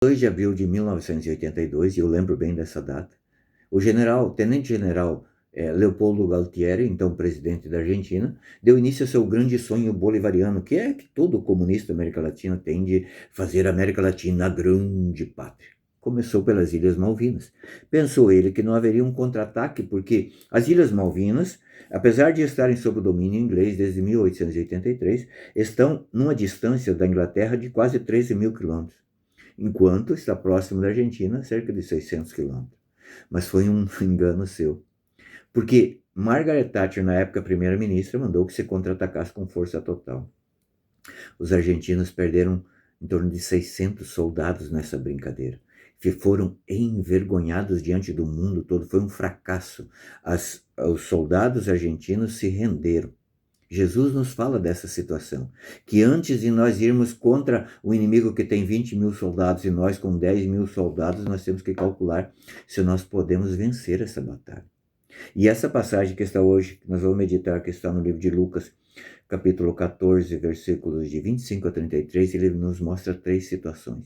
2 de abril de 1982, e eu lembro bem dessa data, o tenente-general Leopoldo Galtieri, então presidente da Argentina, deu início ao seu grande sonho bolivariano, que é que todo comunista da América Latina tem de fazer a América Latina a grande pátria. Começou pelas Ilhas Malvinas. Pensou ele que não haveria um contra-ataque, porque as Ilhas Malvinas, apesar de estarem sob o domínio inglês desde 1883, estão numa distância da Inglaterra de quase 13 mil quilômetros, enquanto está próximo da Argentina, cerca de 600 quilômetros. Mas foi um engano seu, porque Margaret Thatcher, na época primeira-ministra, mandou que se contra-atacasse com força total. Os argentinos perderam em torno de 600 soldados nessa brincadeira. Foram envergonhados diante do mundo todo, foi um fracasso. Os soldados argentinos se renderam. Jesus nos fala dessa situação, que antes de nós irmos contra o inimigo que tem 20 mil soldados e nós com 10 mil soldados, nós temos que calcular se nós podemos vencer essa batalha. E essa passagem que está hoje, que nós vamos meditar, que está no livro de Lucas, capítulo 14, versículos de 25 a 33, ele nos mostra 3 situações.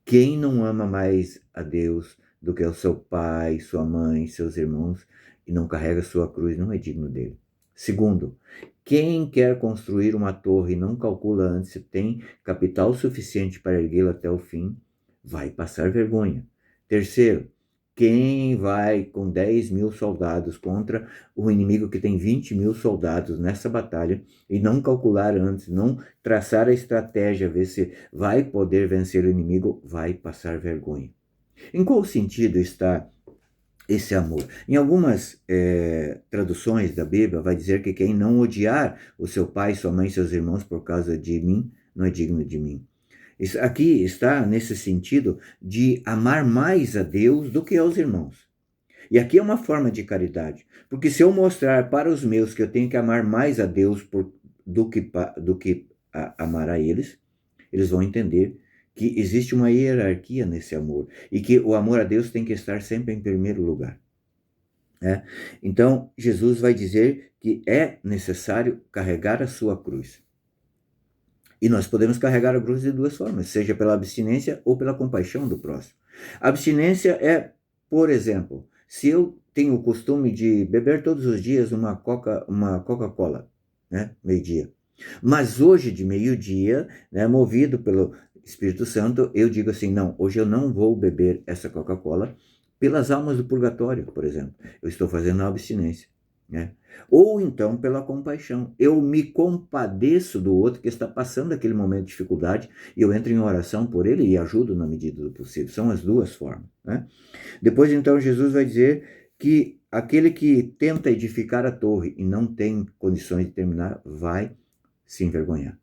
Quem não ama mais a Deus do que o seu pai, sua mãe, seus irmãos, e não carrega sua cruz, não é digno dele. Segundo, quem quer construir uma torre e não calcula antes se tem capital suficiente para erguê-la até o fim, vai passar vergonha. Terceiro, quem vai com 10 mil soldados contra o inimigo que tem 20 mil soldados nessa batalha e não calcular antes, não traçar a estratégia, ver se vai poder vencer o inimigo, vai passar vergonha. Em qual sentido está esse amor? Em algumas traduções da Bíblia vai dizer que quem não odiar o seu pai, sua mãe e seus irmãos por causa de mim, não é digno de mim. Isso aqui está nesse sentido de amar mais a Deus do que aos irmãos. E aqui é uma forma de caridade, porque se eu mostrar para os meus que eu tenho que amar mais a Deus do que amar a eles, eles vão entender que existe uma hierarquia nesse amor e que o amor a Deus tem que estar sempre em primeiro lugar. Então, Jesus vai dizer que é necessário carregar a sua cruz. E nós podemos carregar a cruz de 2 formas, seja pela abstinência ou pela compaixão do próximo. A abstinência é, por exemplo, se eu tenho o costume de beber todos os dias uma Coca-Cola, meio-dia. Mas hoje, de meio-dia, movido pelo Espírito Santo, eu digo assim, não, hoje eu não vou beber essa Coca-Cola pelas almas do purgatório, por exemplo. Eu estou fazendo a abstinência. Ou então pela compaixão. Eu me compadeço do outro que está passando aquele momento de dificuldade e eu entro em oração por ele e ajudo na medida do possível. São as 2 formas. Depois, então, Jesus vai dizer que aquele que tenta edificar a torre e não tem condições de terminar, vai se envergonhar.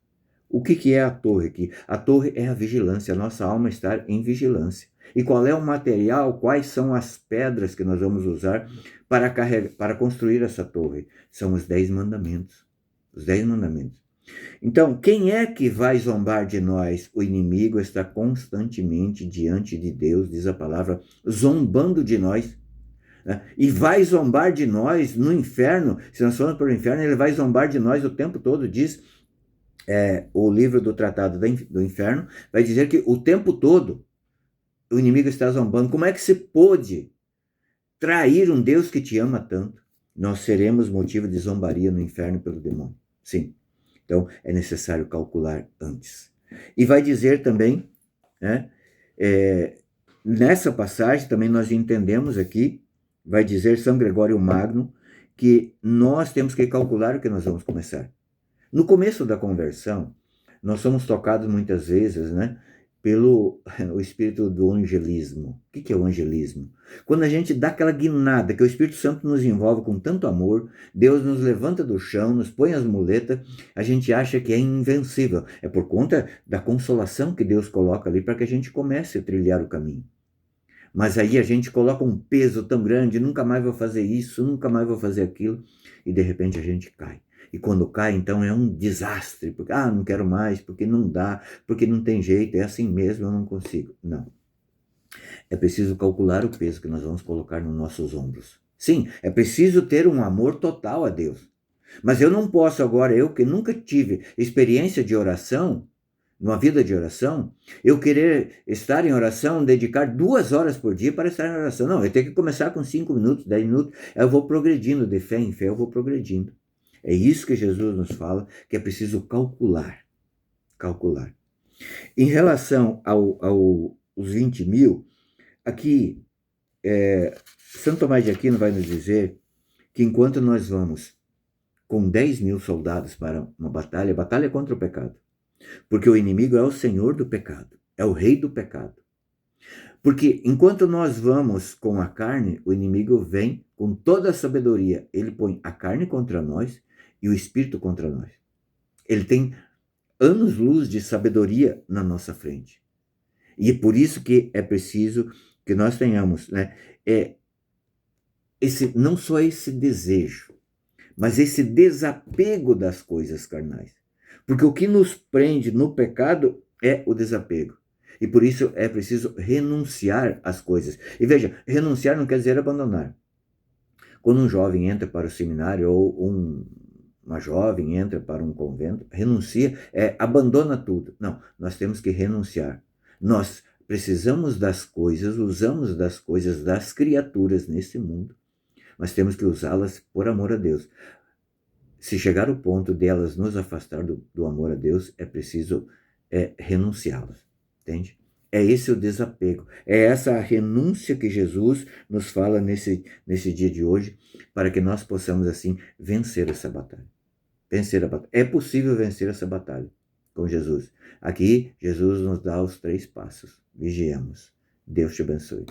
O que é a torre aqui? A torre é a vigilância, a nossa alma está em vigilância. E qual é o material, quais são as pedras que nós vamos usar para construir essa torre? São os 10 mandamentos. Os 10 mandamentos. Então, quem é que vai zombar de nós? O inimigo está constantemente diante de Deus, diz a palavra, zombando de nós. E vai zombar de nós no inferno. Se nós formos para o inferno, ele vai zombar de nós o tempo todo, diz o livro do Tratado do Inferno, vai dizer que o tempo todo o inimigo está zombando. Como é que se pôde trair um Deus que te ama tanto? Nós seremos motivo de zombaria no inferno pelo demônio. Sim. Então, é necessário calcular antes. E vai dizer também, nessa passagem, também nós entendemos aqui, vai dizer São Gregório Magno, que nós temos que calcular o que nós vamos começar. No começo da conversão, nós somos tocados muitas vezes, pelo o espírito do angelismo. O que é o angelismo? Quando a gente dá aquela guinada, que o Espírito Santo nos envolve com tanto amor, Deus nos levanta do chão, nos põe as muletas, a gente acha que é invencível. É por conta da consolação que Deus coloca ali para que a gente comece a trilhar o caminho. Mas aí a gente coloca um peso tão grande, nunca mais vou fazer isso, nunca mais vou fazer aquilo, e de repente a gente cai. E quando cai, então é um desastre, porque não quero mais, porque não dá, porque não tem jeito, é assim mesmo, eu não consigo. Não. É preciso calcular o peso que nós vamos colocar nos nossos ombros. Sim, é preciso ter um amor total a Deus. Mas eu não posso agora, eu que nunca tive experiência de oração, numa vida de oração, eu querer estar em oração, dedicar 2 horas por dia para estar em oração. Não, eu tenho que começar com 5 minutos, 10 minutos, eu vou progredindo, de fé em fé eu vou progredindo. É isso que Jesus nos fala, que é preciso calcular. Calcular. Em relação aos 20 mil, aqui, São Tomás de Aquino vai nos dizer que enquanto nós vamos com 10 mil soldados para uma batalha, batalha é contra o pecado. Porque o inimigo é o senhor do pecado, é o rei do pecado. Porque enquanto nós vamos com a carne, o inimigo vem com toda a sabedoria. Ele põe a carne contra nós e o espírito contra nós. Ele tem anos-luz de sabedoria na nossa frente. E é por isso que é preciso que nós tenhamos, né, não só esse desejo, mas esse desapego das coisas carnais. Porque o que nos prende no pecado é o desapego. E por isso é preciso renunciar às coisas. E veja, renunciar não quer dizer abandonar. Quando um jovem entra para o seminário ou uma jovem entra para um convento, renuncia, abandona tudo. Não, nós temos que renunciar. Nós precisamos das coisas, usamos das coisas, das criaturas nesse mundo, mas temos que usá-las por amor a Deus. Se chegar ao ponto delas nos afastar do amor a Deus, é preciso renunciá-las, entende? É esse o desapego, é essa a renúncia que Jesus nos fala nesse dia de hoje, para que nós possamos assim vencer essa batalha. Vencer a batalha. É possível vencer essa batalha com Jesus. Aqui, Jesus nos dá os 3 passos. Vigiemos. Deus te abençoe.